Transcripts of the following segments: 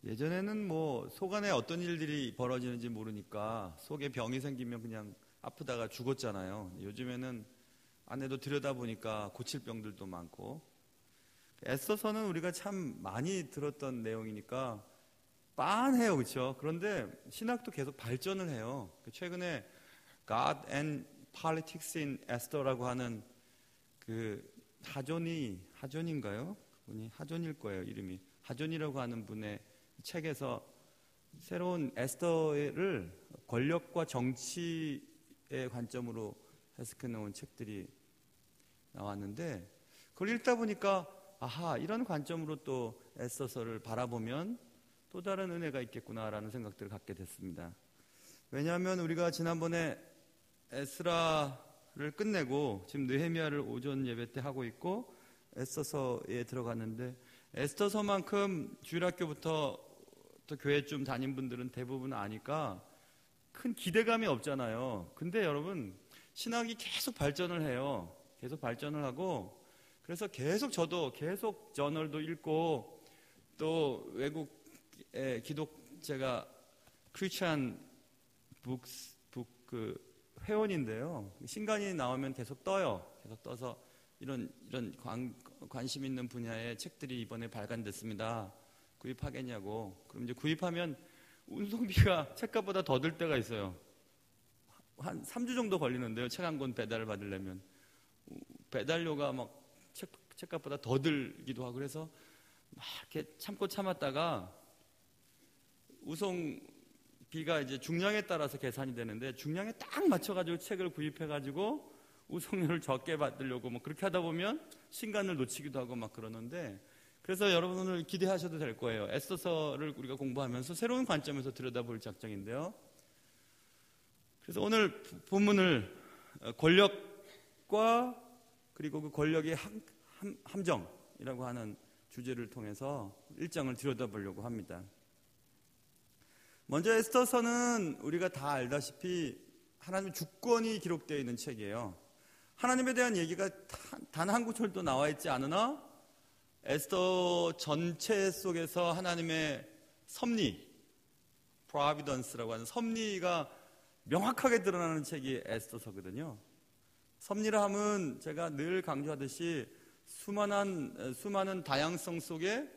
예전에는 뭐 속 안에 어떤 일들이 벌어지는지 모르니까 속에 병이 생기면 그냥 아프다가 죽었잖아요. 요즘에는 안에도 들여다보니까 고칠 병들도 많고, 애써서는 우리가 참 많이 들었던 내용이니까 빤해요, 그렇죠? 그런데 신학도 계속 발전을 해요. 최근에 God and Politics in Esther라고 하는 그 하존인가요? 그분이 하존일 거예요, 이름이. 하존이라고 하는 분의 책에서 새로운 에스더를 권력과 정치의 관점으로 해석해 놓은 책들이 나왔는데, 그걸 읽다 보니까 아하, 이런 관점으로 또 에스더서를 바라보면 또 다른 은혜가 있겠구나라는 생각들을 갖게 됐습니다. 왜냐하면 우리가 지난번에 에스라를 끝내고 지금 느헤미야를 오전 예배 때 하고 있고 에스더서에 들어갔는데, 에스더서만큼 주일학교부터 또 교회 좀 다닌 분들은 대부분 아니까 큰 기대감이 없잖아요. 근데 여러분, 신학이 계속 발전을 해요. 계속 발전을 하고, 그래서 계속 저도 계속 저널도 읽고, 또 외국의 제가 크리스찬 북 회원인데요. 신간이 나오면 계속 떠요. 계속 떠서 이런 관심 있는 분야의 책들이 이번에 발간됐습니다. 구입하겠냐고. 그럼 이제 구입하면 운송비가 책값보다 더 들 때가 있어요. 한 3주 정도 걸리는데요. 책 한 권 배달을 받으려면. 배달료가 막 책값보다 더 들기도 하고, 그래서 막 이렇게 참았다가 우송비가 이제 중량에 따라서 계산이 되는데, 중량에 딱 맞춰가지고 책을 구입해가지고 우송료를 적게 받으려고 뭐 그렇게 하다 보면 신간을 놓치기도 하고 막 그러는데, 그래서 여러분 오늘 기대하셔도 될 거예요. 에스더서를 우리가 공부하면서 새로운 관점에서 들여다볼 작정인데요. 그래서 오늘 본문을 권력과 그리고 그 권력의 함정이라고 하는 주제를 통해서 1장을 들여다보려고 합니다. 먼저 에스더서는 우리가 다 알다시피 하나님의 주권이 기록되어 있는 책이에요. 하나님에 대한 얘기가 단 한 구절도 나와 있지 않으나 에스더 전체 속에서 하나님의 섭리, providence라고 하는 섭리가 명확하게 드러나는 책이 에스더서거든요. 섭리라 함은 제가 늘 강조하듯이 수많은 다양성 속에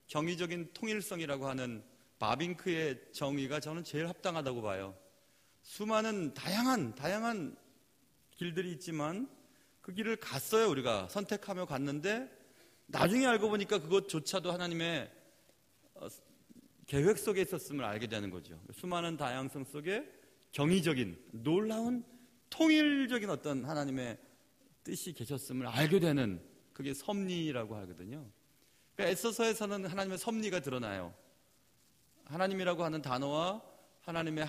경의적인 통일성이라고 하는 바빙크의 정의가 저는 제일 합당하다고 봐요. 수많은 다양한 길들이 있지만 그 길을 갔어요. 우리가 선택하며 갔는데 나중에 알고 보니까 그것조차도 하나님의 계획 속에 있었음을 알게 되는 거죠. 수많은 다양성 속에 경이적인, 놀라운 통일적인 어떤 하나님의 뜻이 계셨음을 알게 되는, 그게 섭리라고 하거든요. 그러니까 에스더서에서는 하나님의 섭리가 드러나요. 하나님이라고 하는 단어와 하나님의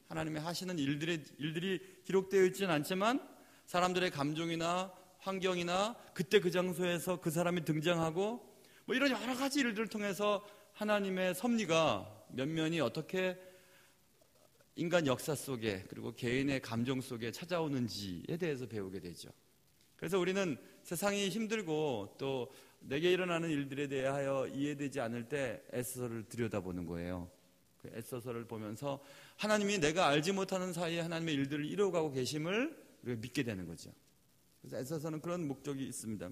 하나님의 하시는 일들이 기록되어 있지는 않지만 사람들의 감정이나 환경이나 그때 그 장소에서 그 사람이 등장하고 뭐 이런 여러 가지 일들을 통해서 하나님의 섭리가 면면이 어떻게 인간 역사 속에 그리고 개인의 감정 속에 찾아오는지에 대해서 배우게 되죠. 그래서 우리는 세상이 힘들고 또 내게 일어나는 일들에 대하여 이해되지 않을 때 에스더서를 들여다보는 거예요. 그 에스더서를 보면서 하나님이 내가 알지 못하는 사이에 하나님의 일들을 이루어가고 계심을 우리가 믿게 되는 거죠. 그래서 에스더서는 그런 목적이 있습니다.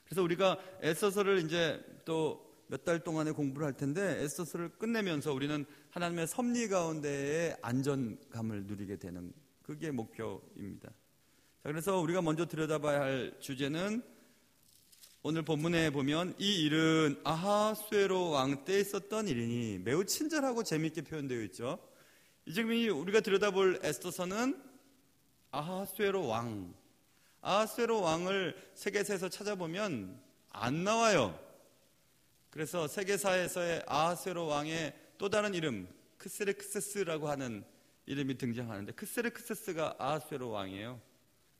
그래서 우리가 에스더서를 이제 또 몇 달 동안에 공부를 할 텐데, 에스더서를 끝내면서 우리는 하나님의 섭리 가운데의 안전감을 누리게 되는, 그게 목표입니다. 자, 그래서 우리가 먼저 들여다봐야 할 주제는 오늘 본문에 보면 이 일은 아하수에로 왕 때 있었던 일이니, 매우 친절하고 재미있게 표현되어 있죠. 지금 우리가 들여다볼 에스더서는 아하수에로 왕을 세계사에서 찾아보면 안 나와요. 그래서 세계사에서의 아하수에로 왕의 또 다른 이름, 크세르크세스라고 하는 이름이 등장하는데, 크세르크세스가 아하수에로 왕이에요.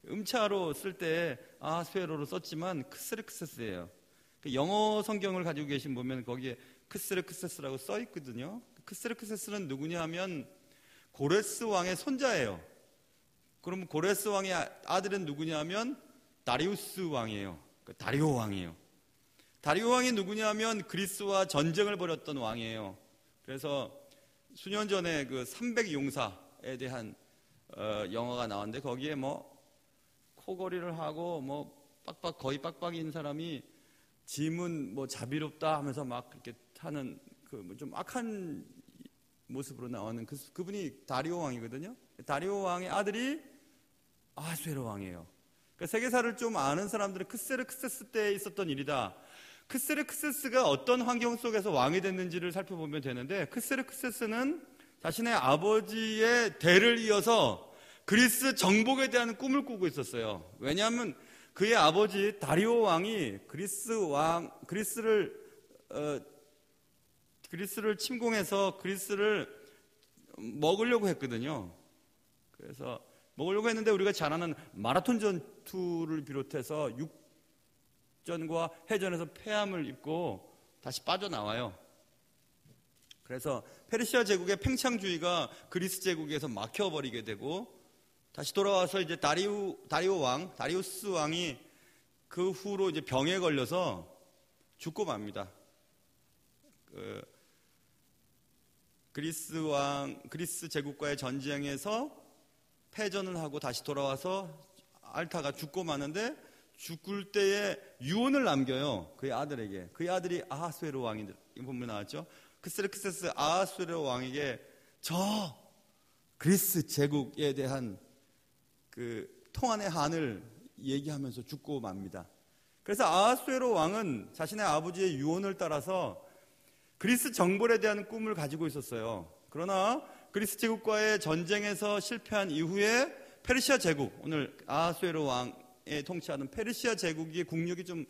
음차로 쓸 때 아하수에로로 썼지만 크세르크세스예요. 영어 성경을 가지고 계신 보면 거기에 크세르크세스라고 써 있거든요. 크세르크세스는 누구냐 하면 고레스 왕의 손자예요. 그럼 고레스 왕의 아들은 누구냐 하면 다리우스 왕이에요. 다리오 왕이에요. 다리오 왕이 누구냐면 그리스와 전쟁을 벌였던 왕이에요. 그래서 수년 전에 그 300용사에 대한 영화가 나왔는데 거기에 뭐 코걸이를 하고 뭐 거의 빡빡인 사람이 짐은 뭐 자비롭다 하면서 막 그렇게 하는 그 좀 악한 모습으로 나오는 그분이 다리오 왕이거든요. 다리오 왕의 아들이 아하수에로 왕이에요. 그러니까 세계사를 좀 아는 사람들은 크세르크세스 때 있었던 일이다. 크세르크세스가 어떤 환경 속에서 왕이 됐는지를 살펴보면 되는데, 크세르크세스는 자신의 아버지의 대를 이어서 그리스 정복에 대한 꿈을 꾸고 있었어요. 왜냐하면 그의 아버지 다리오 왕이 그리스를 침공해서 그리스를 먹으려고 했거든요. 그래서 먹으려고 했는데 우리가 잘 아는 마라톤 전투를 비롯해서 육전과 해전에서 패함을 입고 다시 빠져나와요. 그래서 페르시아 제국의 팽창주의가 그리스 제국에서 막혀버리게 되고 다시 돌아와서 이제 다리우스 왕이 그 후로 이제 병에 걸려서 죽고 맙니다. 그리스 제국과의 전쟁에서 패전을 하고 다시 돌아와서 알타가 죽고 마는데 죽을 때에 유언을 남겨요. 그의 아들에게. 그의 아들이 아하수에로 왕이 보면 나왔죠. 크세르크세스 아하수에로 왕에게 저 그리스 제국에 대한 그 통한의 한을 얘기하면서 죽고 맙니다. 그래서 아하수에로 왕은 자신의 아버지의 유언을 따라서 그리스 정벌에 대한 꿈을 가지고 있었어요. 그러나 그리스 제국과의 전쟁에서 실패한 이후에 페르시아 제국, 오늘 아하수에로 왕에 통치하는 페르시아 제국의 국력이 좀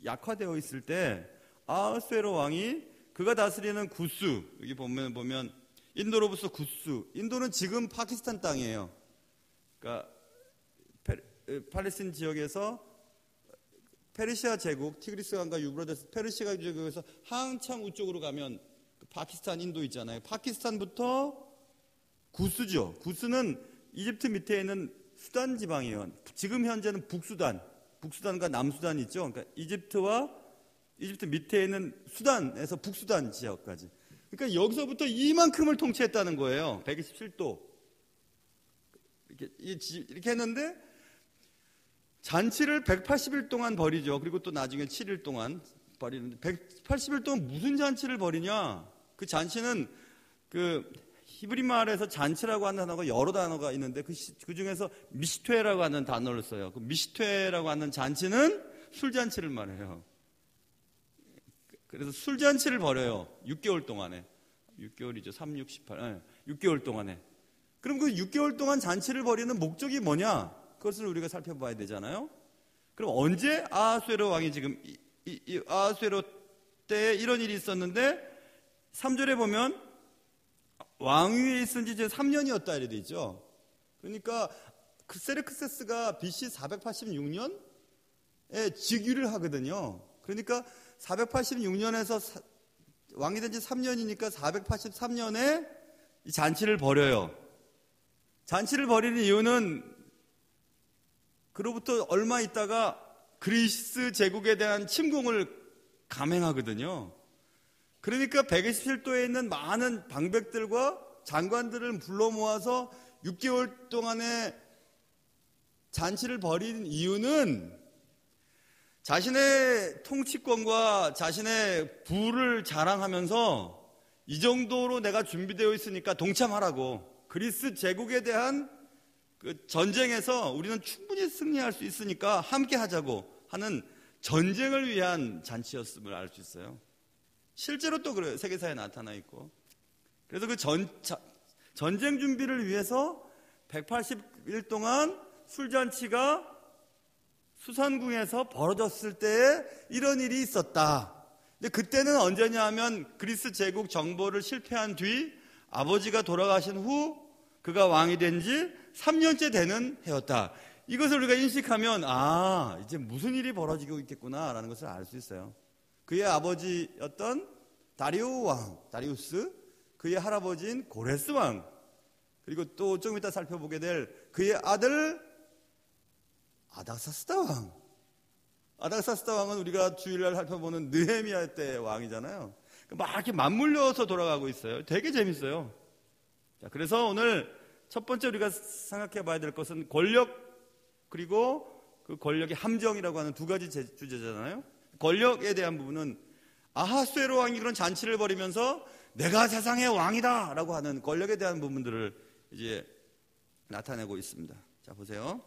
약화되어 있을 때 아하수에로 왕이 그가 다스리는 구스, 여기 보면 인도로부터 구스, 인도는 지금 파키스탄 땅이에요. 그러니까 팔레스틴 지역에서 페르시아 제국, 티그리스강과 유브라데스 페르시아 제국에서 한참 우쪽으로 가면 파키스탄, 인도 있잖아요. 파키스탄부터 구스죠. 구스는 이집트 밑에 있는 수단 지방이에요. 지금 현재는 북수단과 남수단이 있죠. 그러니까 이집트 밑에 있는 수단에서 북수단 지역까지. 그러니까 여기서부터 이만큼을 통치했다는 거예요. 127도. 이렇게 했는데 잔치를 180일 동안 벌이죠. 그리고 또 나중에 7일 동안 벌이는데 180일 동안 무슨 잔치를 벌이냐? 그 잔치는 그 히브리 말에서 잔치라고 하는 단어가 여러 단어가 있는데 그 중에서 미시퇴라고 하는 단어를 써요. 그 미시퇴라고 하는 잔치는 술잔치를 말해요. 그래서 술잔치를 벌여요. 6개월 동안에. 6개월이죠. 3, 6, 18. 6개월 동안에. 그럼 그 6개월 동안 잔치를 벌이는 목적이 뭐냐? 그것을 우리가 살펴봐야 되잖아요. 그럼 언제 아하수에로 왕이 지금 아하수에로 때에 이런 일이 있었는데 3절에 보면 왕위에 있은 지 이제 3년이었다 이렇게 돼 있죠. 그러니까 세르크세스가 BC 486년에 즉위를 하거든요. 그러니까 486년에서 왕이 된 지 3년이니까 483년에 이 잔치를 벌여요. 잔치를 벌이는 이유는 그로부터 얼마 있다가 그리스 제국에 대한 침공을 감행하거든요. 그러니까 127도에 있는 많은 방백들과 장관들을 불러 모아서 6개월 동안의 잔치를 벌인 이유는 자신의 통치권과 자신의 부를 자랑하면서 이 정도로 내가 준비되어 있으니까 동참하라고, 그리스 제국에 대한 그 전쟁에서 우리는 충분히 승리할 수 있으니까 함께 하자고 하는 전쟁을 위한 잔치였음을 알 수 있어요. 실제로 또 그래요. 세계사에 나타나 있고. 그래서 그 전쟁 준비를 위해서 180일 동안 술잔치가 수산궁에서 벌어졌을 때에 이런 일이 있었다. 근데 그때는 언제냐 하면 그리스 제국 정벌을 실패한 뒤 아버지가 돌아가신 후 그가 왕이 된 지 3년째 되는 해였다. 이것을 우리가 인식하면 이제 무슨 일이 벌어지고 있겠구나라는 것을 알 수 있어요. 그의 아버지였던 다리우스, 그의 할아버지인 고레스 왕, 그리고 또 조금 이따 살펴보게 될 그의 아들 아닥사스다 왕, 아닥사스다 왕은 우리가 주일날 살펴보는 느헤미야 때 왕이잖아요. 막 이렇게 맞물려서 돌아가고 있어요. 되게 재밌어요. 자, 그래서 오늘 첫 번째 우리가 생각해 봐야 될 것은 권력, 그리고 그 권력의 함정이라고 하는 두 가지 주제잖아요. 권력에 대한 부분은 아하수에로 왕이 그런 잔치를 벌이면서 내가 세상의 왕이다 라고 하는 권력에 대한 부분들을 이제 나타내고 있습니다. 자, 보세요.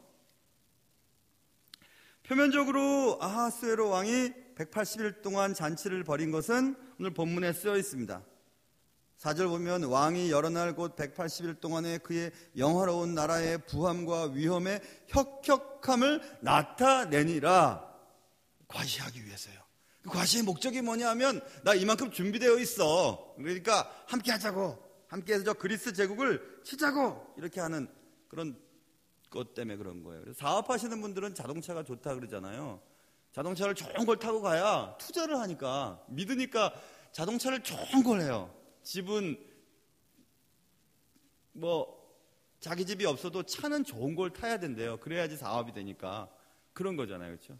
표면적으로 아하수에로 왕이 180일 동안 잔치를 벌인 것은 오늘 본문에 쓰여 있습니다. 4절 보면 왕이 여러 날 곧 180일 동안에 그의 영화로운 나라의 부함과 위엄의 혁혁함을 나타내니라. 과시하기 위해서요. 그 과시의 목적이 뭐냐 하면 나 이만큼 준비되어 있어. 그러니까 함께 하자고, 함께해서 저 그리스 제국을 치자고 이렇게 하는 그런 것 때문에 그런 거예요. 그래서 사업하시는 분들은 자동차가 좋다 그러잖아요. 자동차를 좋은 걸 타고 가야 투자를 하니까, 믿으니까 자동차를 좋은 걸 해요. 집은 자기 집이 없어도 차는 좋은 걸 타야 된대요. 그래야지 사업이 되니까. 그런 거잖아요. 그렇죠?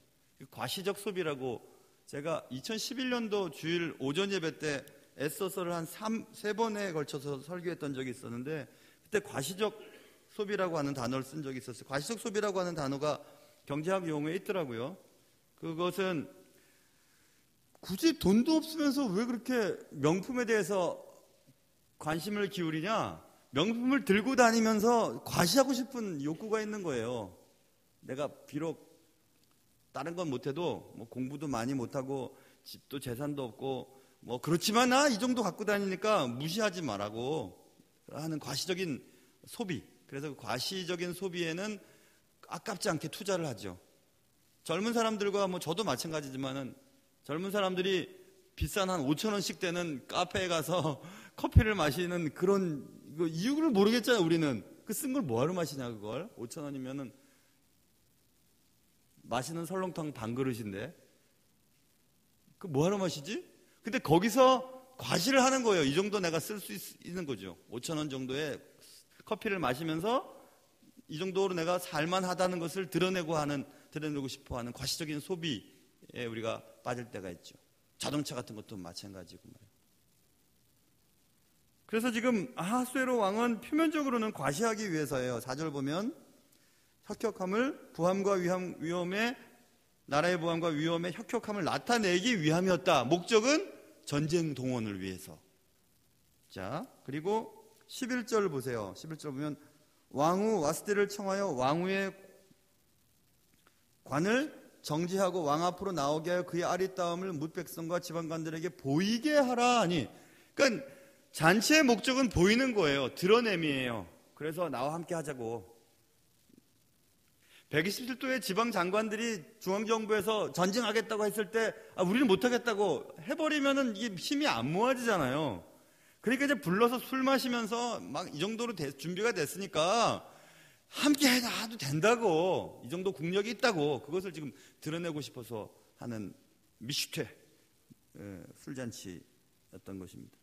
과시적 소비라고 제가 2011년도 주일 오전 예배 때 애써서를 한 3번에 걸쳐서 설교했던 적이 있었는데, 그때 과시적 소비라고 하는 단어를 쓴 적이 있었어요. 과시적 소비라고 하는 단어가 경제학 용어에 있더라고요. 그것은 굳이 돈도 없으면서 왜 그렇게 명품에 대해서 관심을 기울이냐? 명품을 들고 다니면서 과시하고 싶은 욕구가 있는 거예요. 내가 비록 다른 건 못해도 공부도 많이 못하고 집도 재산도 없고 그렇지만 나 이 정도 갖고 다니니까 무시하지 말라고 하는 과시적인 소비. 그래서 과시적인 소비에는 아깝지 않게 투자를 하죠. 젊은 사람들과 저도 마찬가지지만은 젊은 사람들이 비싼 한 5,000원씩 되는 카페에 가서 커피를 마시는 그런 이유를 모르겠잖아요. 우리는 그 쓴 걸 뭐하러 마시냐. 그걸 5,000원이면은 마시는 설렁탕 반 그릇인데 그 뭐하러 마시지? 근데 거기서 과시를 하는 거예요. 이 정도 내가 쓸 수 있는 거죠. 5,000원 정도의 커피를 마시면서 이 정도로 내가 살만하다는 것을 드러내고 싶어 하는 과시적인 소비에 우리가 빠질 때가 있죠. 자동차 같은 것도 마찬가지고 말이에요. 그래서 지금 아하수에로 왕은 표면적으로는 과시하기 위해서예요. 4절 보면 혁혁함을 부함과 위엄의 나라의 부함과 위엄의 혁혁함을 나타내기 위함이었다. 목적은 전쟁 동원을 위해서. 자, 그리고 11절 보세요. 11절 보면 왕후 와스데를 청하여 왕후의 관을 정지하고 왕 앞으로 나오게 하여 그의 아리따움을 뭇 백성과 지방관들에게 보이게 하라 하니, 그러니까 잔치의 목적은 보이는 거예요. 드러냄이에요. 그래서 나와 함께 하자고. 127도의 지방 장관들이 중앙정부에서 전쟁하겠다고 했을 때 우리는 못하겠다고 해버리면은 이게 힘이 안 모아지잖아요. 그러니까 이제 불러서 술 마시면서 막 이 정도로 준비가 됐으니까 함께 해도 된다고, 이 정도 국력이 있다고, 그것을 지금 드러내고 싶어서 하는 미슈퇴 술잔치였던 것입니다.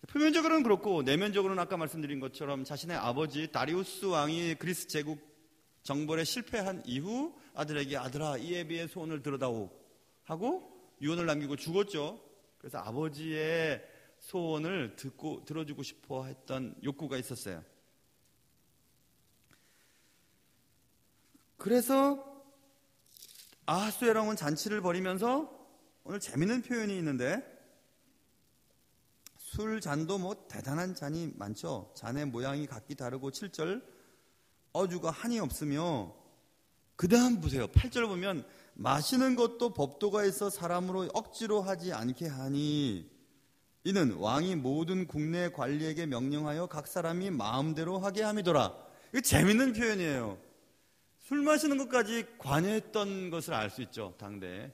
표면적으로는 그렇고 내면적으로는 아까 말씀드린 것처럼 자신의 아버지 다리우스 왕이 그리스 제국 정벌에 실패한 이후 아들에게 아들아 이에 비해 소원을 들어다오 하고 유언을 남기고 죽었죠. 그래서 아버지의 소원을 들어주고 싶어 했던 욕구가 있었어요. 그래서 아하수에로 왕은 잔치를 벌이면서 오늘 재밌는 표현이 있는데, 술 잔도 대단한 잔이 많죠. 잔의 모양이 각기 다르고 7절 어주가 한이 없으며, 그 다음 보세요. 8절 보면 마시는 것도 법도가 있어 사람으로 억지로 하지 않게 하니 이는 왕이 모든 국내 관리에게 명령하여 각 사람이 마음대로 하게 함이더라. 이거 재밌는 표현이에요. 술 마시는 것까지 관여했던 것을 알 수 있죠, 당대에.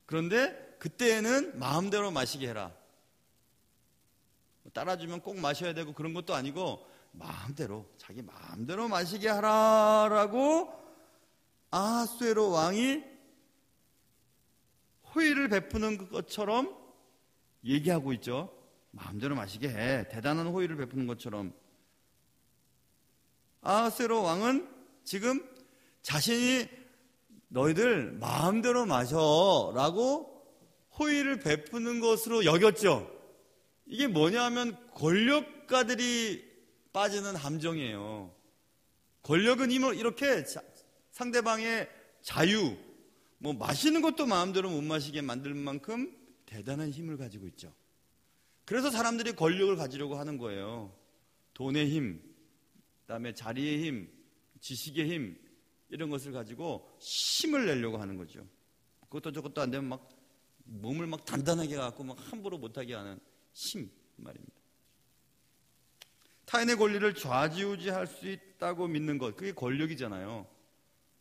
그런데 그때에는 마음대로 마시게 해라. 따라주면 꼭 마셔야 되고 그런 것도 아니고 자기 마음대로 마시게 하라라고 아하수에로 왕이 호의를 베푸는 것처럼 얘기하고 있죠. 마음대로 마시게 해. 대단한 호의를 베푸는 것처럼. 아하수에로 왕은 지금 자신이 너희들 마음대로 마셔라고 호의를 베푸는 것으로 여겼죠. 이게 뭐냐 하면 권력가들이 빠지는 함정이에요. 권력은 이렇게 상대방의 자유, 마시는 것도 마음대로 못 마시게 만들 만큼 대단한 힘을 가지고 있죠. 그래서 사람들이 권력을 가지려고 하는 거예요. 돈의 힘, 그다음에 자리의 힘, 지식의 힘, 이런 것을 가지고 힘을 내려고 하는 거죠. 그것도 저것도 안 되면 막 몸을 막 단단하게 갖고 막 함부로 못하게 하는 힘 말입니다. 타인의 권리를 좌지우지할 수 있다고 믿는 것, 그게 권력이잖아요.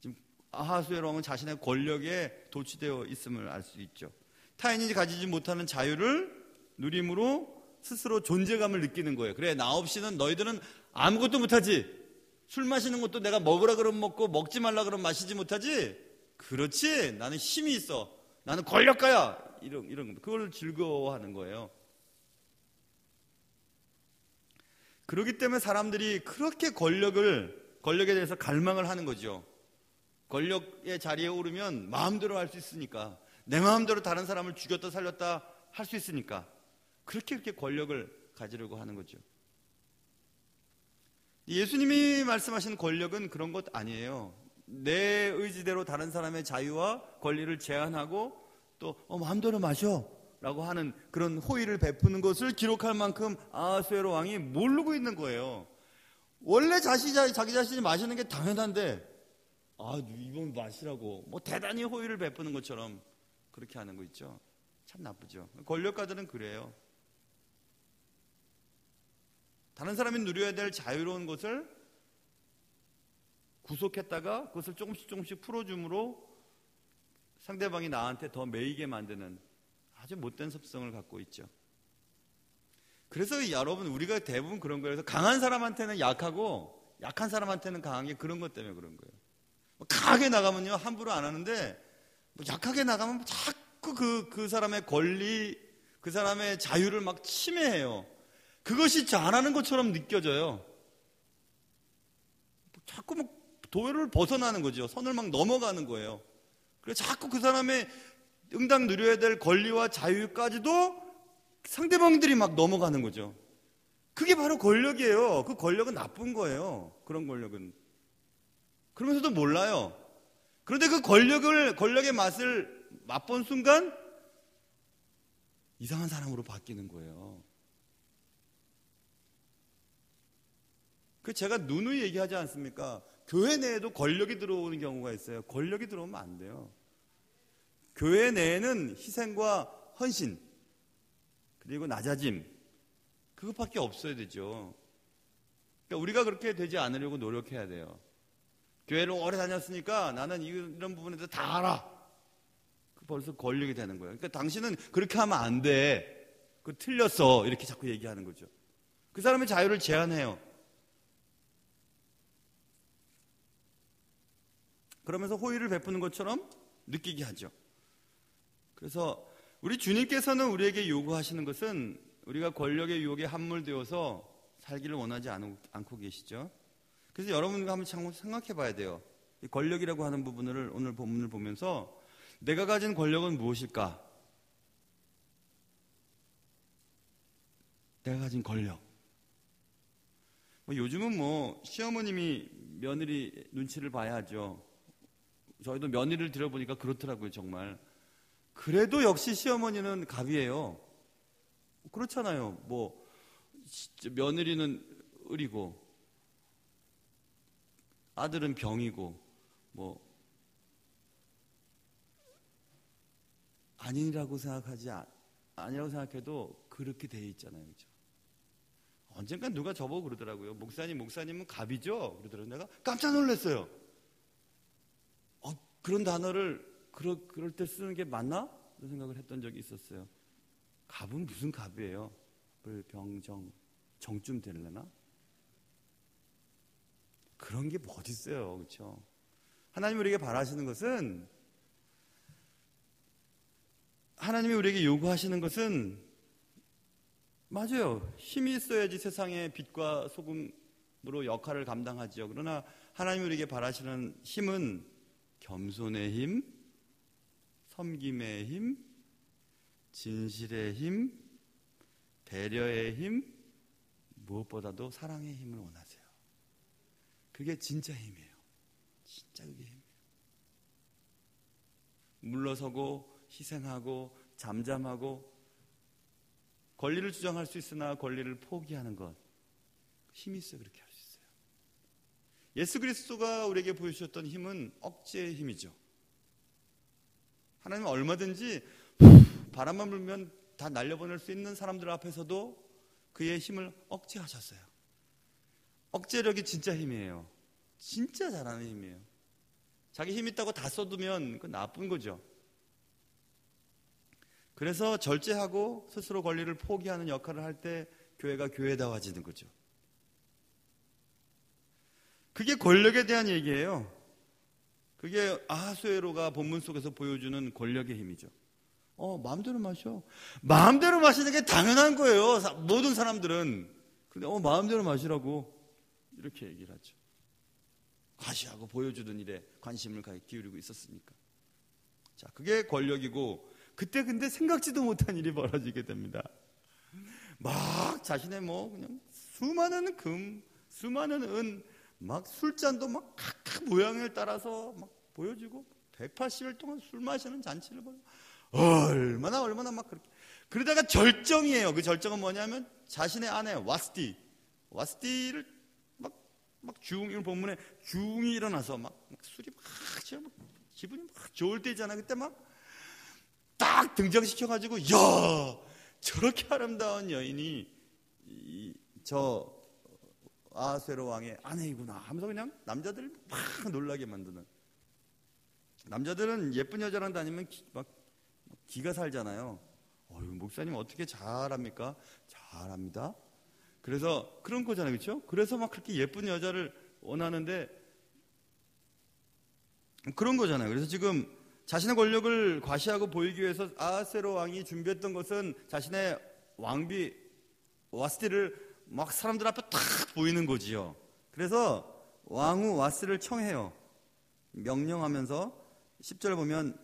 지금 아하수에로 왕은 자신의 권력에 도취되어 있음을 알 수 있죠. 타인이 가지지 못하는 자유를 누림으로 스스로 존재감을 느끼는 거예요. 그래, 나 없이는 너희들은 아무것도 못하지. 술 마시는 것도 내가 먹으라 그러면 먹고 먹지 말라 그러면 마시지 못하지. 그렇지, 나는 힘이 있어. 나는 권력가야. 이런 겁니다. 그걸 즐거워하는 거예요. 그렇기 때문에 사람들이 그렇게 권력에 대해서 갈망을 하는 거죠. 권력의 자리에 오르면 마음대로 할 수 있으니까, 내 마음대로 다른 사람을 죽였다 살렸다 할 수 있으니까 그렇게 권력을 가지려고 하는 거죠. 예수님이 말씀하신 권력은 그런 것 아니에요. 내 의지대로 다른 사람의 자유와 권리를 제한하고 또 마음대로 마셔 라고 하는 그런 호의를 베푸는 것을 기록할 만큼 아하수에로 왕이 모르고 있는 거예요. 원래 자기 자신이 마시는 게 당연한데 이번 마시라고 대단히 호의를 베푸는 것처럼 그렇게 하는 거 있죠. 참 나쁘죠. 권력가들은 그래요. 다른 사람이 누려야 될 자유로운 것을 구속했다가 그것을 조금씩 풀어줌으로 상대방이 나한테 더 매이게 만드는 아주 못된 습성을 갖고 있죠. 그래서 여러분, 우리가 대부분 그런 거예요. 강한 사람한테는 약하고 약한 사람한테는 강한 게 그런 것 때문에 그런 거예요. 강하게 나가면요 함부로 안 하는데 약하게 나가면 자꾸 그 사람의 권리, 그 사람의 자유를 막 침해해요. 그것이 잘하는 것처럼 느껴져요. 자꾸 막 도를 벗어나는 거죠. 선을 막 넘어가는 거예요. 그래서 자꾸 그 사람의 응당 누려야 될 권리와 자유까지도 상대방들이 막 넘어가는 거죠. 그게 바로 권력이에요. 그 권력은 나쁜 거예요. 그런 권력은. 그러면서도 몰라요. 그런데 그 권력의 맛을 맛본 순간 이상한 사람으로 바뀌는 거예요. 제가 누누이 얘기하지 않습니까? 교회 내에도 권력이 들어오는 경우가 있어요. 권력이 들어오면 안 돼요. 교회 내에는 희생과 헌신, 그리고 낮아짐, 그것밖에 없어야 되죠. 그러니까 우리가 그렇게 되지 않으려고 노력해야 돼요. 교회를 오래 다녔으니까 나는 이런 부분에 대해서 다 알아. 벌써 권력이 되는 거예요. 그러니까 당신은 그렇게 하면 안 돼. 그거 틀렸어. 이렇게 자꾸 얘기하는 거죠. 그 사람의 자유를 제한해요. 그러면서 호의를 베푸는 것처럼 느끼게 하죠. 그래서 우리 주님께서는 우리에게 요구하시는 것은 우리가 권력의 유혹에 함몰되어서 살기를 원하지 않고 계시죠. 그래서 여러분과 한번 생각해 봐야 돼요. 이 권력이라고 하는 부분을 오늘 본문을 보면서 내가 가진 권력은 무엇일까? 내가 가진 권력. 요즘은 시어머님이 며느리 눈치를 봐야 하죠. 저희도 며느리를 들여보니까 그렇더라고요, 정말. 그래도 역시 시어머니는 갑이에요. 그렇잖아요. 며느리는 을이고, 아들은 병이고, 아니라고 생각해도 그렇게 돼 있잖아요. 그렇죠? 언젠간 누가 저보고 그러더라고요. 목사님은 갑이죠? 그러더라고요. 내가 깜짝 놀랐어요. 그런 단어를 그럴 때 쓰는 게 맞나? 그런 생각을 했던 적이 있었어요. 갑은 무슨 갑이에요? 정쯤 되려나? 그런 게 어디 있어요, 그렇죠? 하나님이 우리에게 바라시는 것은, 하나님이 우리에게 요구하시는 것은 맞아요. 힘이 있어야지 세상의 빛과 소금으로 역할을 감당하죠. 그러나 하나님이 우리에게 바라시는 힘은 겸손의 힘, 섬김의 힘, 진실의 힘, 배려의 힘, 무엇보다도 사랑의 힘을 원하세요. 그게 진짜 힘이에요. 진짜 그게 힘이에요. 물러서고 희생하고 잠잠하고 권리를 주장할 수 있으나 권리를 포기하는 것, 힘이 있어요. 그렇게 할 수 있어요. 예수 그리스도가 우리에게 보여주셨던 힘은 억제의 힘이죠. 하나님은 얼마든지 바람만 불면 다 날려보낼 수 있는 사람들 앞에서도 그의 힘을 억제하셨어요. 억제력이 진짜 힘이에요. 진짜 잘하는 힘이에요. 자기 힘 있다고 다 쏟으면 그건 나쁜 거죠. 그래서 절제하고 스스로 권리를 포기하는 역할을 할 때 교회가 교회다워지는 거죠. 그게 권력에 대한 얘기예요. 그게 아하수에로가 본문 속에서 보여주는 권력의 힘이죠. 마음대로 마셔. 마음대로 마시는 게 당연한 거예요. 모든 사람들은. 근데 마음대로 마시라고 이렇게 얘기를 하죠. 과시하고 보여주던 일에 관심을 기울이고 있었으니까. 자, 그게 권력이고, 그때 근데 생각지도 못한 일이 벌어지게 됩니다. 막 자신의 그냥 수많은 금, 수많은 은, 막 술잔도 막 각각 모양을 따라서 막 보여주고 180일 동안 술 마시는 잔치를 벌여. 얼마나 막 그렇게. 그러다가 절정이에요. 그 절정은 뭐냐면 자신의 아내 와스티를 막 중일 본문에 중이 일어나서 막 술이 막 기분이 막 좋을 때잖아. 그때 막 딱 등장시켜가지고 저렇게 아름다운 여인이 저 아하수에로 왕의 아내이구나 하면서 그냥 남자들을 막 놀라게 만드는. 남자들은 예쁜 여자랑 다니면 기가 살잖아요. 목사님 어떻게 잘합니까? 잘합니다. 그래서 그런 거잖아요. 그렇죠? 그래서 막 그렇게 예쁜 여자를 원하는데 그런 거잖아요. 그래서 지금 자신의 권력을 과시하고 보이기 위해서 아하수에로 왕이 준비했던 것은 자신의 왕비 와스티를 막 사람들 앞에 탁 보이는 거지요. 그래서 왕후 와스티를 청해요. 명령하면서 10절 보면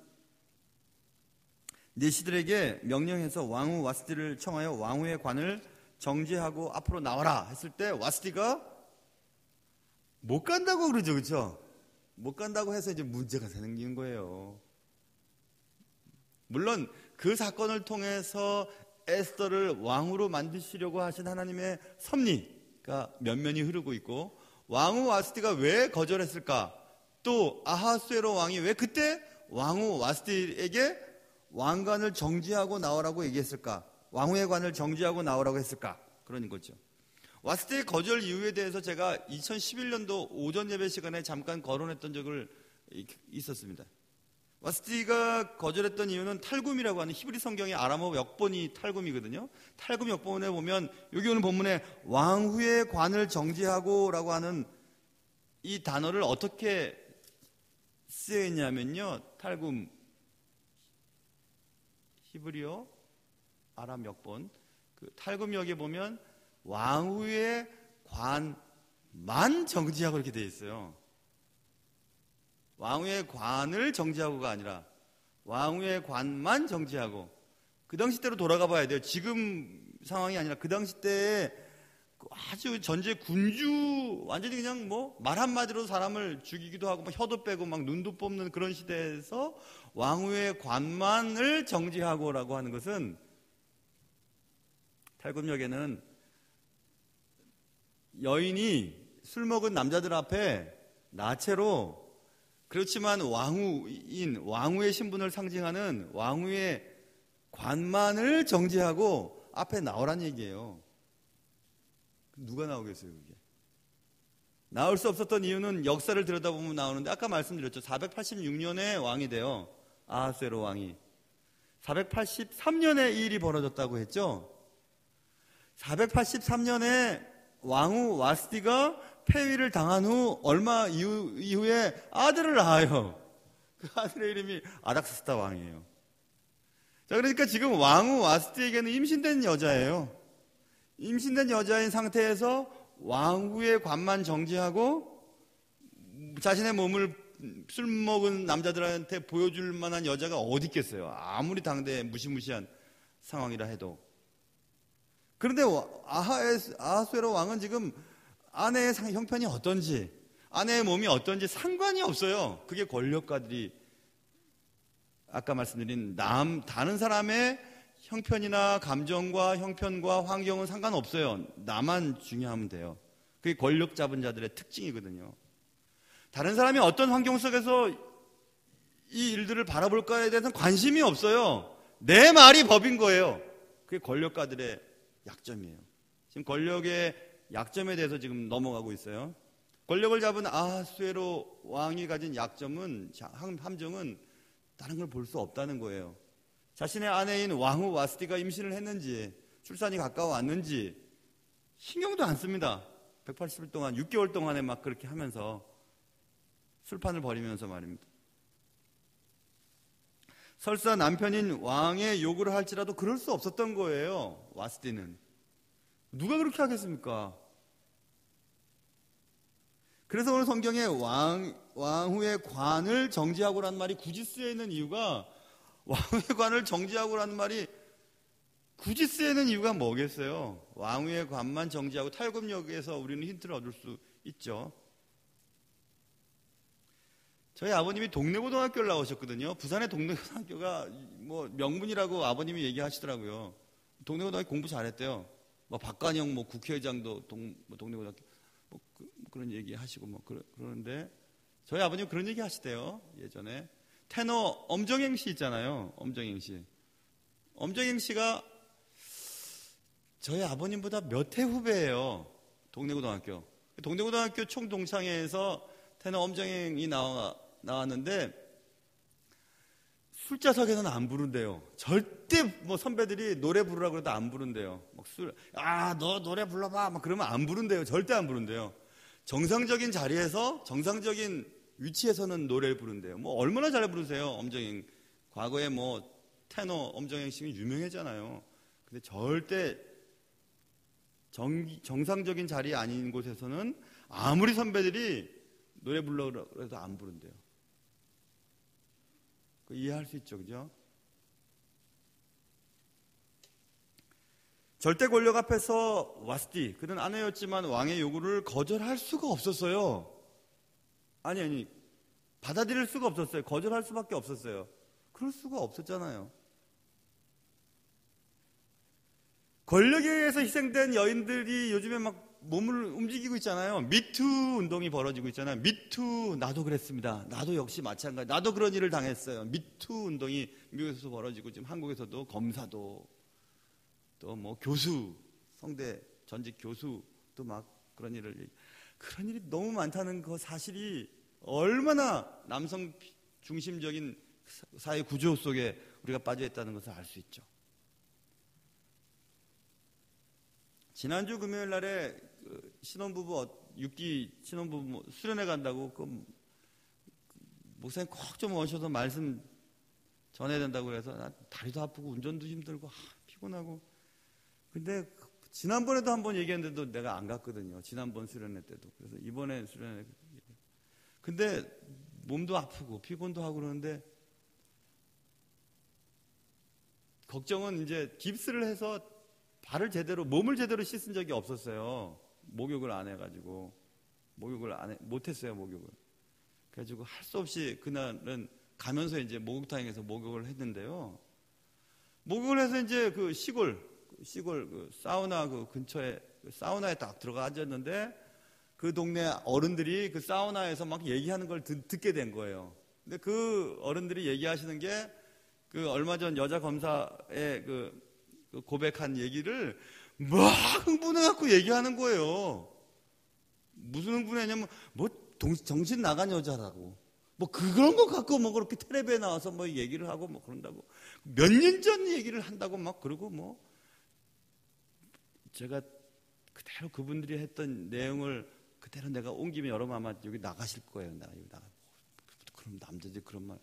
내시들에게 명령해서 왕후 와스티를 청하여 왕후의 관을 정지하고 앞으로 나와라 했을 때 와스티가 못 간다고 그러죠. 그렇죠? 못 간다고 해서 이제 문제가 생기는 거예요. 물론 그 사건을 통해서 에스더를 왕후로 만드시려고 하신 하나님의 섭리가 면면이 흐르고 있고, 왕후 와스티가 왜 거절했을까? 또 아하수에로 왕이 왜 그때 왕후 와스티에게 왕관을 정지하고 나오라고 얘기했을까? 왕후의 관을 정지하고 나오라고 했을까? 그런 거죠. 와스티의 거절 이유에 대해서 제가 2011년도 오전 예배 시간에 잠깐 거론했던 적을 있었습니다. 와스티가 거절했던 이유는 탈굼이라고 하는 히브리 성경의 아람어 역본이 탈굼이거든요. 탈굼 역본에 보면 여기 오는 본문에 왕후의 관을 정지하고 라고 하는 이 단어를 어떻게 쓰여 있냐면요. 탈굼 히브리어 아람 역본 그 탈굼역에 보면 왕후의 관만 정지하고 이렇게 되어 있어요. 왕후의 관을 정지하고가 아니라 왕후의 관만 정지하고. 그 당시 때로 돌아가 봐야 돼요. 지금 상황이 아니라 그 당시 때에 아주 전제 군주 완전히 그냥 말 한마디로 사람을 죽이기도 하고 혀도 빼고 막 눈도 뽑는 그런 시대에서 왕후의 관만을 정지하고라고 하는 것은 탈굼역에는 여인이 술 먹은 남자들 앞에 나체로 그렇지만 왕후의 신분을 상징하는 왕후의 관만을 정지하고 앞에 나오란 얘기예요. 누가 나오겠어요, 그게? 나올 수 없었던 이유는 역사를 들여다보면 나오는데 아까 말씀드렸죠. 486년에 왕이 돼요. 아하수에로 왕이. 483년에 이 일이 벌어졌다고 했죠. 483년에 왕후 와스티가 폐위를 당한 후 얼마 이후에 아들을 낳아요. 그 아들의 이름이 아닥사스다 왕이에요. 자, 그러니까 지금 왕후 와스티에게는 임신된 여자예요. 임신된 여자인 상태에서 왕후의 관만 정지하고 자신의 몸을 술 먹은 남자들한테 보여줄 만한 여자가 어디 있겠어요. 아무리 당대에 무시무시한 상황이라 해도. 그런데 아하수에로 왕은 지금 아내의 형편이 어떤지, 아내의 몸이 어떤지 상관이 없어요. 그게 권력가들이 아까 말씀드린 다른 사람의 형편이나 감정과 형편과 환경은 상관없어요. 나만 중요하면 돼요. 그게 권력 잡은 자들의 특징이거든요. 다른 사람이 어떤 환경 속에서 이 일들을 바라볼까에 대해서는 관심이 없어요. 내 말이 법인 거예요. 그게 권력가들의 약점이에요. 지금 권력의 약점에 대해서 지금 넘어가고 있어요. 권력을 잡은 아하수에로 왕이 가진 약점은, 함정은 다른 걸 볼 수 없다는 거예요. 자신의 아내인 왕후 와스티가 임신을 했는지, 출산이 가까워왔는지 신경도 안 씁니다. 180일 동안, 6개월 동안에 막 그렇게 하면서 술판을 벌이면서 말입니다. 설사 남편인 왕의 요구를 할지라도 그럴 수 없었던 거예요. 와스티는. 누가 그렇게 하겠습니까? 그래서 오늘 성경에 왕후의 관을 정지하고라는 말이 굳이 쓰여 있는 이유가, 왕후의 관을 정지하고라는 말이 굳이 쓰여 있는 이유가 뭐겠어요? 왕후의 관만 정지하고 탈급역에서 우리는 힌트를 얻을 수 있죠. 저희 아버님이 동래고등학교를 나오셨거든요. 부산의 동래고등학교가 뭐 명문이라고 아버님이 얘기하시더라고요. 동래고등학교 공부 잘했대요. 뭐 박관영 뭐 국회의장도 동래고등학교 그런 얘기 하시고 뭐 그러는데, 저희 아버님 그런 얘기 하시대요. 예전에 테너 엄정행 씨 있잖아요. 엄정행 씨. 엄정행 씨가 저희 아버님보다 몇 해 후배예요. 동래고등학교. 동래고등학교 총동창회에서 테너 엄정행이 나왔는데 술자석에서는 안 부른대요. 절대 뭐 선배들이 노래 부르라고 해도 안 부른대요. 막 너 노래 불러봐. 막 그러면 안 부른대요. 절대 안 부른대요. 정상적인 자리에서, 정상적인 위치에서는 노래를 부른대요. 뭐 얼마나 잘 부르세요, 엄정행. 과거에 뭐 테너 엄정행 씨가 유명했잖아요. 근데 절대 정상적인 자리 아닌 곳에서는 아무리 선배들이 노래 부르라고 해도 안 부른대요. 이해할 수 있죠, 그죠? 절대 권력 앞에서 와스티, 그는 아내였지만 왕의 요구를 거절할 수가 없었어요. 아니, 받아들일 수가 없었어요. 거절할 수밖에 없었어요. 그럴 수가 없었잖아요. 권력에 의해서 희생된 여인들이 요즘에 막 몸을 움직이고 있잖아요. 미투 운동이 벌어지고 있잖아요. 미투, 나도 그랬습니다. 나도 역시 마찬가지. 나도 그런 일을 당했어요. 미투 운동이 미국에서 벌어지고, 지금 한국에서도 검사도 또 뭐 교수, 성대 전직 교수도 막 그런 일이 너무 많다는 그 사실이 얼마나 남성 중심적인 사회 구조 속에 우리가 빠져 있다는 것을 알 수 있죠. 지난주 금요일 날에 신혼부부 6기 신혼부부 수련회 간다고 목사님 꼭 좀 오셔서 말씀 전해야 된다고 그래서 나 다리도 아프고 운전도 힘들고 피곤하고, 근데 지난번에도 한번 얘기했는데도 내가 안 갔거든요. 지난번 수련회 때도. 그래서 이번에 수련회, 근데 몸도 아프고 피곤도 하고 그러는데, 걱정은 이제 깁스를 해서 몸을 제대로 씻은 적이 없었어요. 목욕을 안 해가지고. 못했어요, 목욕을. 그래가지고 할 수 없이 그날은 가면서 이제 목욕탕에서 목욕을 했는데요. 목욕을 해서 이제 그 시골 그 사우나 그 근처에, 사우나에 딱 들어가 앉았는데, 그 동네 어른들이 그 사우나에서 막 얘기하는 걸 듣게 된 거예요. 근데 그 어른들이 얘기하시는 게, 그 얼마 전 여자 검사의 그 고백한 얘기를 막 흥분해갖고 얘기하는 거예요. 무슨 흥분했냐면, 뭐 정신 나간 여자라고, 뭐 그런 거 갖고 뭐 그렇게 텔레비에 나와서 뭐 얘기를 하고 뭐 그런다고, 몇 년 전 얘기를 한다고 막 그러고, 뭐 제가 그대로 그분들이 했던 내용을 그대로 내가 옮기면 여러분 아마 여기 나가실 거예요. 그럼 남자들이 그런 말.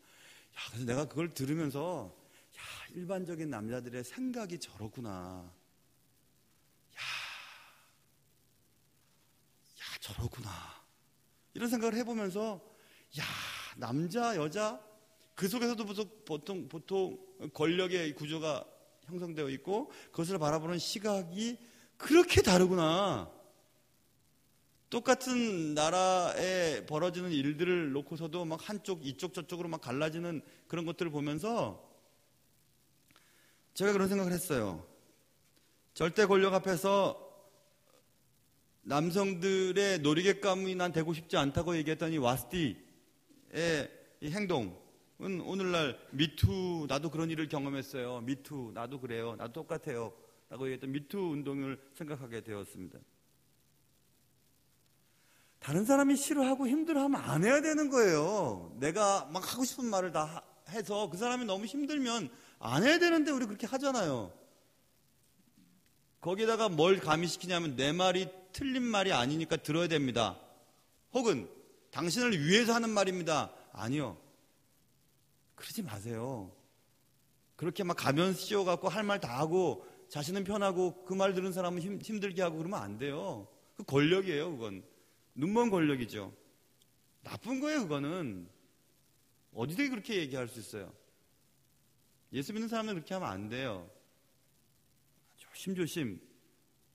그래서 내가 그걸 들으면서, 일반적인 남자들의 생각이 저렇구나. 저렇구나. 이런 생각을 해보면서, 남자, 여자 그 속에서도 보통 권력의 구조가 형성되어 있고 그것을 바라보는 시각이 그렇게 다르구나. 똑같은 나라에 벌어지는 일들을 놓고서도 막 한쪽, 이쪽, 저쪽으로 막 갈라지는 그런 것들을 보면서 제가 그런 생각을 했어요. 절대 권력 앞에서 남성들의 놀이객감이 난 되고 싶지 않다고 얘기했던 이 와스티의 이 행동은 오늘날 미투, 나도 그런 일을 경험했어요. 미투, 나도 그래요. 나도 똑같아요. 라고 얘기했던 미투 운동을 생각하게 되었습니다. 다른 사람이 싫어하고 힘들어하면 안 해야 되는 거예요. 내가 막 하고 싶은 말을 다 해서 그 사람이 너무 힘들면 안 해야 되는데 우리 그렇게 하잖아요. 거기다가 뭘 가미시키냐면 내 말이 틀린 말이 아니니까 들어야 됩니다. 혹은 당신을 위해서 하는 말입니다. 아니요. 그러지 마세요. 그렇게 막 가면 씌워갖고 할 말 다 하고 자신은 편하고 그 말 들은 사람은 힘들게 하고 그러면 안 돼요. 그 권력이에요. 그건 눈먼 권력이죠. 나쁜 거예요. 그거는 어디서 그렇게 얘기할 수 있어요. 예수 믿는 사람은 그렇게 하면 안 돼요. 조심조심.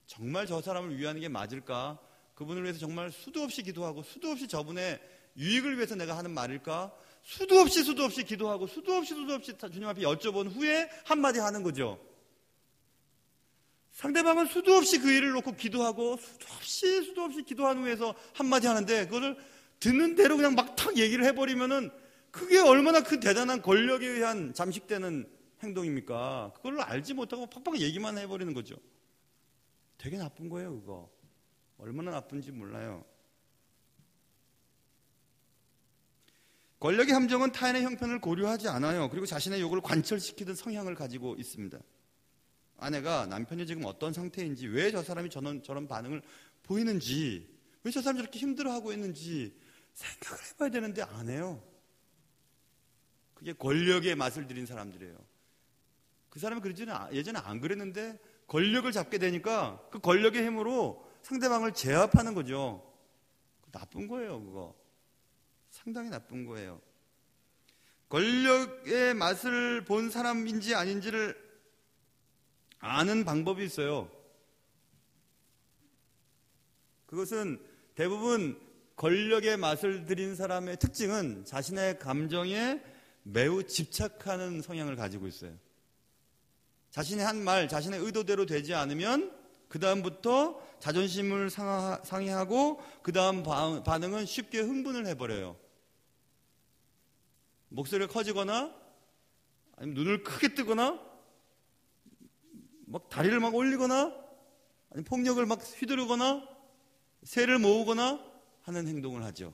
정말 저 사람을 위하는 게 맞을까? 그분을 위해서 정말 수도 없이 기도하고 수도 없이 저분의 유익을 위해서 내가 하는 말일까? 수도 없이 기도하고 수도 없이 주님 앞에 여쭤본 후에 한마디 하는 거죠. 상대방은 수도 없이 그 일을 놓고 기도하고 수도 없이 기도한 후에서 한마디 하는데 그거를 듣는 대로 그냥 막 탁 얘기를 해버리면은 그게 얼마나 그 대단한 권력에 의한 잠식되는 행동입니까? 그걸 알지 못하고 팍팍 얘기만 해버리는 거죠. 되게 나쁜 거예요, 그거. 얼마나 나쁜지 몰라요. 권력의 함정은 타인의 형편을 고려하지 않아요. 그리고 자신의 욕을 관철시키는 성향을 가지고 있습니다. 아내가 남편이 지금 어떤 상태인지, 왜 저 사람이 저런 반응을 보이는지, 왜 저 사람이 저렇게 힘들어하고 있는지 생각을 해봐야 되는데 안 해요. 그게 권력의 맛을 들인 사람들이에요. 그 사람이 예전에 안 그랬는데 권력을 잡게 되니까 그 권력의 힘으로 상대방을 제압하는 거죠. 나쁜 거예요, 그거. 상당히 나쁜 거예요. 권력의 맛을 본 사람인지 아닌지를 아는 방법이 있어요. 그것은 대부분 권력의 맛을 들인 사람의 특징은 자신의 감정에 매우 집착하는 성향을 가지고 있어요. 자신의 한 말, 자신의 의도대로 되지 않으면 그 다음부터 자존심을 상해하고 그 다음 반응은 쉽게 흥분을 해버려요. 목소리가 커지거나 아니면 눈을 크게 뜨거나 막 다리를 막 올리거나 아니면 폭력을 막 휘두르거나 새를 모으거나 하는 행동을 하죠.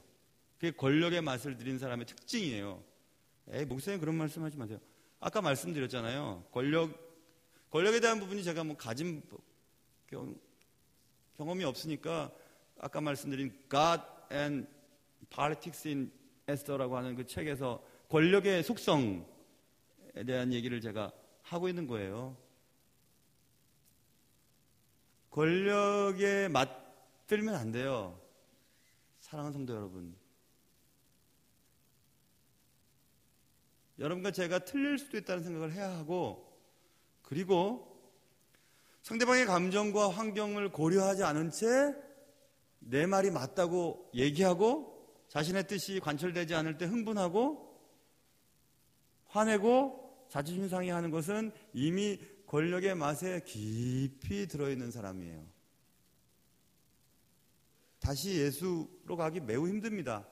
그게 권력의 맛을 들인 사람의 특징이에요. 목사님 그런 말씀하지 마세요. 아까 말씀드렸잖아요. 권력에 대한 부분이 제가 뭐 가진 경험이 없으니까 아까 말씀드린 God and Politics in Esther라고 하는 그 책에서 권력의 속성에 대한 얘기를 제가 하고 있는 거예요. 권력에 맞들면 안 돼요. 사랑하는 성도 여러분. 여러분과 제가 틀릴 수도 있다는 생각을 해야 하고, 그리고 상대방의 감정과 환경을 고려하지 않은 채 내 말이 맞다고 얘기하고 자신의 뜻이 관철되지 않을 때 흥분하고 화내고 자존심 상해하는 것은 이미 권력의 맛에 깊이 들어있는 사람이에요. 다시 예수로 가기 매우 힘듭니다.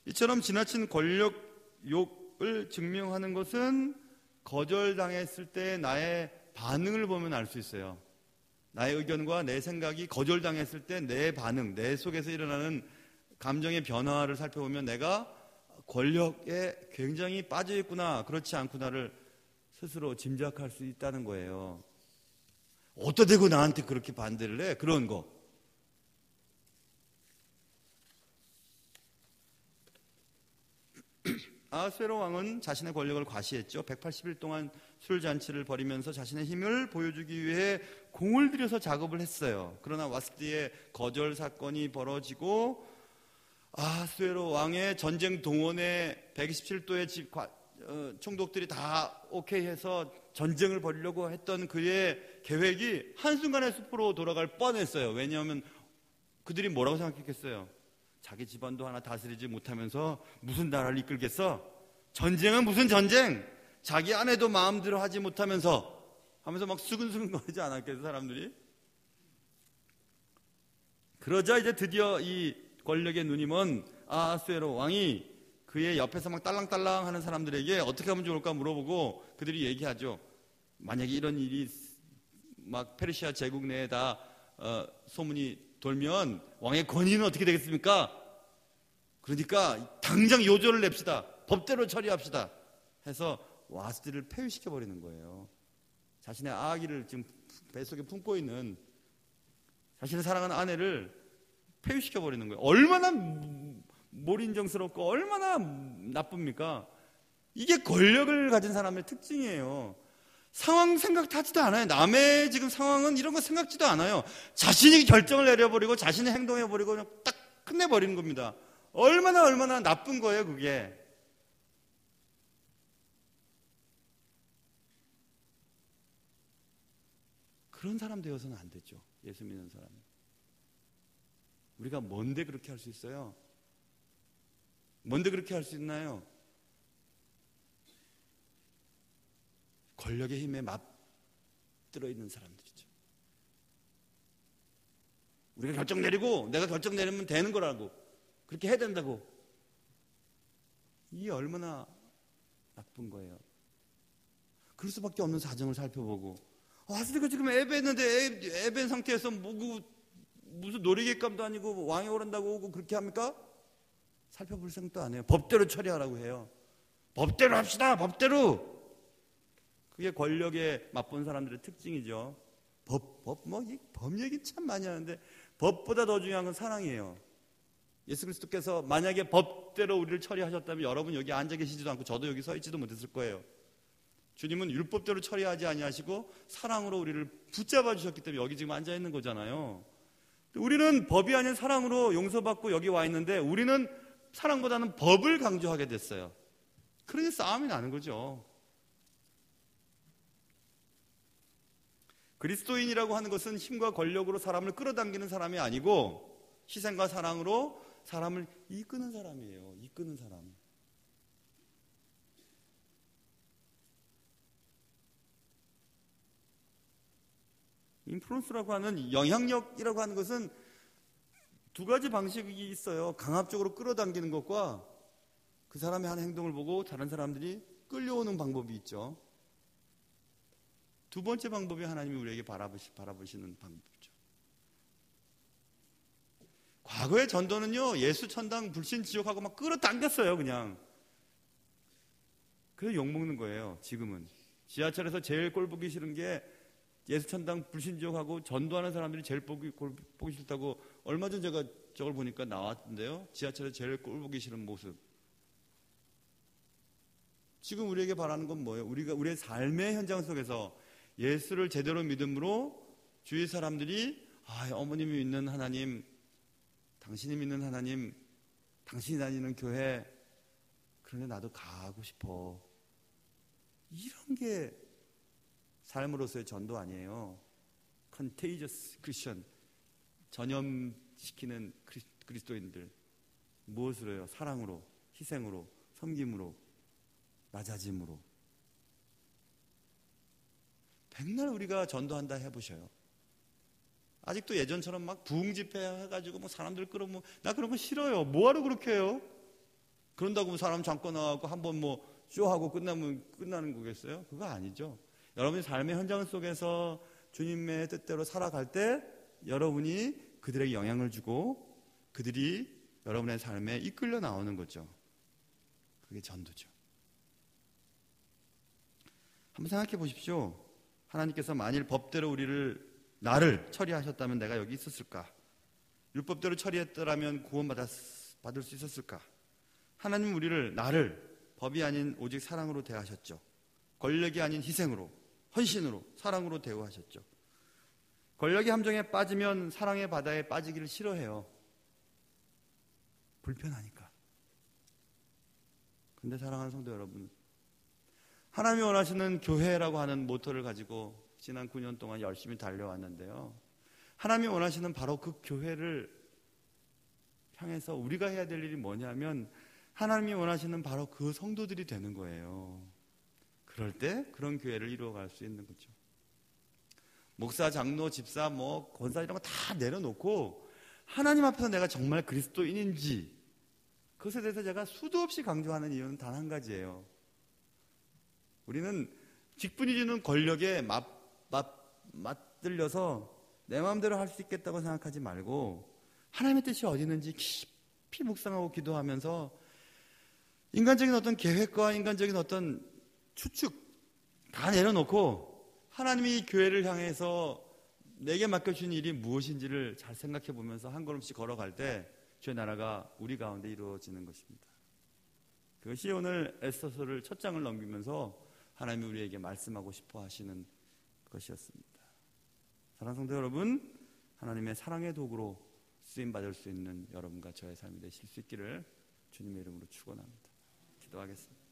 이처럼 지나친 권력욕을 증명하는 것은 거절당했을 때 나의 반응을 보면 알 수 있어요. 나의 의견과 내 생각이 거절당했을 때 내 반응, 내 속에서 일어나는 감정의 변화를 살펴보면 내가 권력에 굉장히 빠져있구나, 그렇지 않구나를 스스로 짐작할 수 있다는 거예요. 어떠대고 나한테 그렇게 반대를 해? 그런 거. 아하수에로 왕은 자신의 권력을 과시했죠. 180일 동안 술잔치를 벌이면서 자신의 힘을 보여주기 위해 공을 들여서 작업을 했어요. 그러나 와스디의 거절 사건이 벌어지고 아하수에로 왕의 전쟁 동원에 127도의 총독들이 다 오케이 해서 전쟁을 벌이려고 했던 그의 계획이 한순간에 숲으로 돌아갈 뻔했어요. 왜냐하면 그들이 뭐라고 생각했겠어요? 자기 집안도 하나 다스리지 못하면서 무슨 나라를 이끌겠어? 전쟁은 무슨 전쟁? 자기 아내도 마음대로 하지 못하면서 하면서 막 수근수근 거리지 않았겠어요, 사람들이? 그러자 이제 드디어 이 권력의 눈이 먼 아하수에로 왕이 그의 옆에서 막 딸랑딸랑 하는 사람들에게 어떻게 하면 좋을까 물어보고 그들이 얘기하죠. 만약에 이런 일이 막 페르시아 제국 내에 다 소문이 돌면 왕의 권위는 어떻게 되겠습니까? 그러니까 당장 요절을 냅시다. 법대로 처리합시다. 해서 와스디를 폐위시켜 버리는 거예요. 자신의 아기를 지금 뱃속에 품고 있는 자신의 사랑하는 아내를 폐위시켜 버리는 거예요. 얼마나 몰인정스럽고 얼마나 나쁩니까? 이게 권력을 가진 사람의 특징이에요. 상황 생각하지도 않아요. 남의 지금 상황은 이런 거 생각지도 않아요. 자신이 결정을 내려버리고 자신이 행동해버리고 그냥 딱 끝내버리는 겁니다. 얼마나 나쁜 거예요, 그게. 그런 사람 되어서는 안 되죠. 예수 믿는 사람이. 우리가 뭔데 그렇게 할 수 있어요? 뭔데 그렇게 할 수 있나요? 권력의 힘에 맞들어 있는 사람들이죠. 우리가 결정 내리고 내가 결정 내리면 되는 거라고, 그렇게 해야 된다고. 이게 얼마나 나쁜 거예요. 그럴 수밖에 없는 사정을 살펴보고, 와스디가 지금 애배했는데 애배인 상태에서 무슨 놀이객감도 아니고 왕이 오른다고 오고 그렇게 합니까? 살펴볼 생각도 안 해요. 법대로 처리하라고 해요. 법대로 합시다. 법대로. 그게 권력에 맛본 사람들의 특징이죠. 법 얘기 참 많이 하는데 법보다 더 중요한 건 사랑이에요. 예수 그리스도께서 만약에 법대로 우리를 처리하셨다면 여러분 여기 앉아 계시지도 않고 저도 여기 서 있지도 못했을 거예요. 주님은 율법대로 처리하지 아니하시고 사랑으로 우리를 붙잡아 주셨기 때문에 여기 지금 앉아 있는 거잖아요. 우리는 법이 아닌 사랑으로 용서받고 여기 와 있는데 우리는 사랑보다는 법을 강조하게 됐어요. 그러니 싸움이 나는 거죠. 그리스도인이라고 하는 것은 힘과 권력으로 사람을 끌어당기는 사람이 아니고 희생과 사랑으로 사람을 이끄는 사람이에요. 이끄는 사람. 인플루언스라고 하는 영향력이라고 하는 것은 두 가지 방식이 있어요. 강압적으로 끌어당기는 것과 그 사람의 한 행동을 보고 다른 사람들이 끌려오는 방법이 있죠. 두 번째 방법이 하나님이 우리에게 바라보시는 방법이죠. 과거의 전도는요, 예수 천당 불신 지옥하고 막 끌어당겼어요, 그냥. 그래서 욕먹는 거예요, 지금은. 지하철에서 제일 꼴 보기 싫은 게 예수 천당 불신 지옥하고 전도하는 사람들이 제일 보기 싫다고 얼마 전 제가 저걸 보니까 나왔던데요. 지하철에서 제일 꼴 보기 싫은 모습. 지금 우리에게 바라는 건 뭐예요? 우리의 삶의 현장 속에서 예수를 제대로 믿음으로 주위 사람들이 어머님이 믿는 하나님, 당신이 믿는 하나님, 당신이 다니는 교회, 그런데 나도 가고 싶어. 이런 게 삶으로서의 전도 아니에요. Contagious Christian, 전염시키는 그리스도인들. 무엇으로 해요? 사랑으로, 희생으로, 섬김으로, 낮아짐으로. 백날 우리가 전도한다 해보셔요. 아직도 예전처럼 막 부흥집회 해가지고 뭐 사람들 끌어모, 나 그런 거 싫어요. 뭐하러 그렇게 해요? 그런다고 사람 잠깐 나와서 한번 뭐 쇼하고 끝나는 거겠어요? 그거 아니죠. 여러분이 삶의 현장 속에서 주님의 뜻대로 살아갈 때 여러분이 그들에게 영향을 주고 그들이 여러분의 삶에 이끌려 나오는 거죠. 그게 전도죠. 한번 생각해 보십시오. 하나님께서 만일 법대로 나를 처리하셨다면 내가 여기 있었을까? 율법대로 처리했더라면 구원받을 수 있었을까? 하나님 나를 법이 아닌 오직 사랑으로 대하셨죠. 권력이 아닌 희생으로, 헌신으로, 사랑으로 대우하셨죠. 권력의 함정에 빠지면 사랑의 바다에 빠지기를 싫어해요. 불편하니까. 근데 사랑하는 성도 여러분, 하나님이 원하시는 교회라고 하는 모토를 가지고 지난 9년 동안 열심히 달려왔는데요. 하나님이 원하시는 바로 그 교회를 향해서 우리가 해야 될 일이 뭐냐면 하나님이 원하시는 바로 그 성도들이 되는 거예요. 그럴 때 그런 교회를 이루어갈 수 있는 거죠. 목사, 장로, 집사, 권사 이런 거 다 내려놓고 하나님 앞에서 내가 정말 그리스도인인지 그것에 대해서 제가 수도 없이 강조하는 이유는 단 한 가지예요. 우리는 직분이 주는 권력에 맞들려서 내 마음대로 할 수 있겠다고 생각하지 말고 하나님의 뜻이 어디 있는지 깊이 묵상하고 기도하면서 인간적인 어떤 계획과 인간적인 어떤 추측 다 내려놓고 하나님이 교회를 향해서 내게 맡겨주신 일이 무엇인지를 잘 생각해 보면서 한 걸음씩 걸어갈 때 주의 나라가 우리 가운데 이루어지는 것입니다. 그것이 오늘 에스더서를 첫 장을 넘기면서 하나님이 우리에게 말씀하고 싶어 하시는 것이었습니다. 사랑하는 성도 여러분, 하나님의 사랑의 도구로 쓰임받을 수 있는 여러분과 저의 삶이 되실 수 있기를 주님의 이름으로 축원합니다. 기도하겠습니다.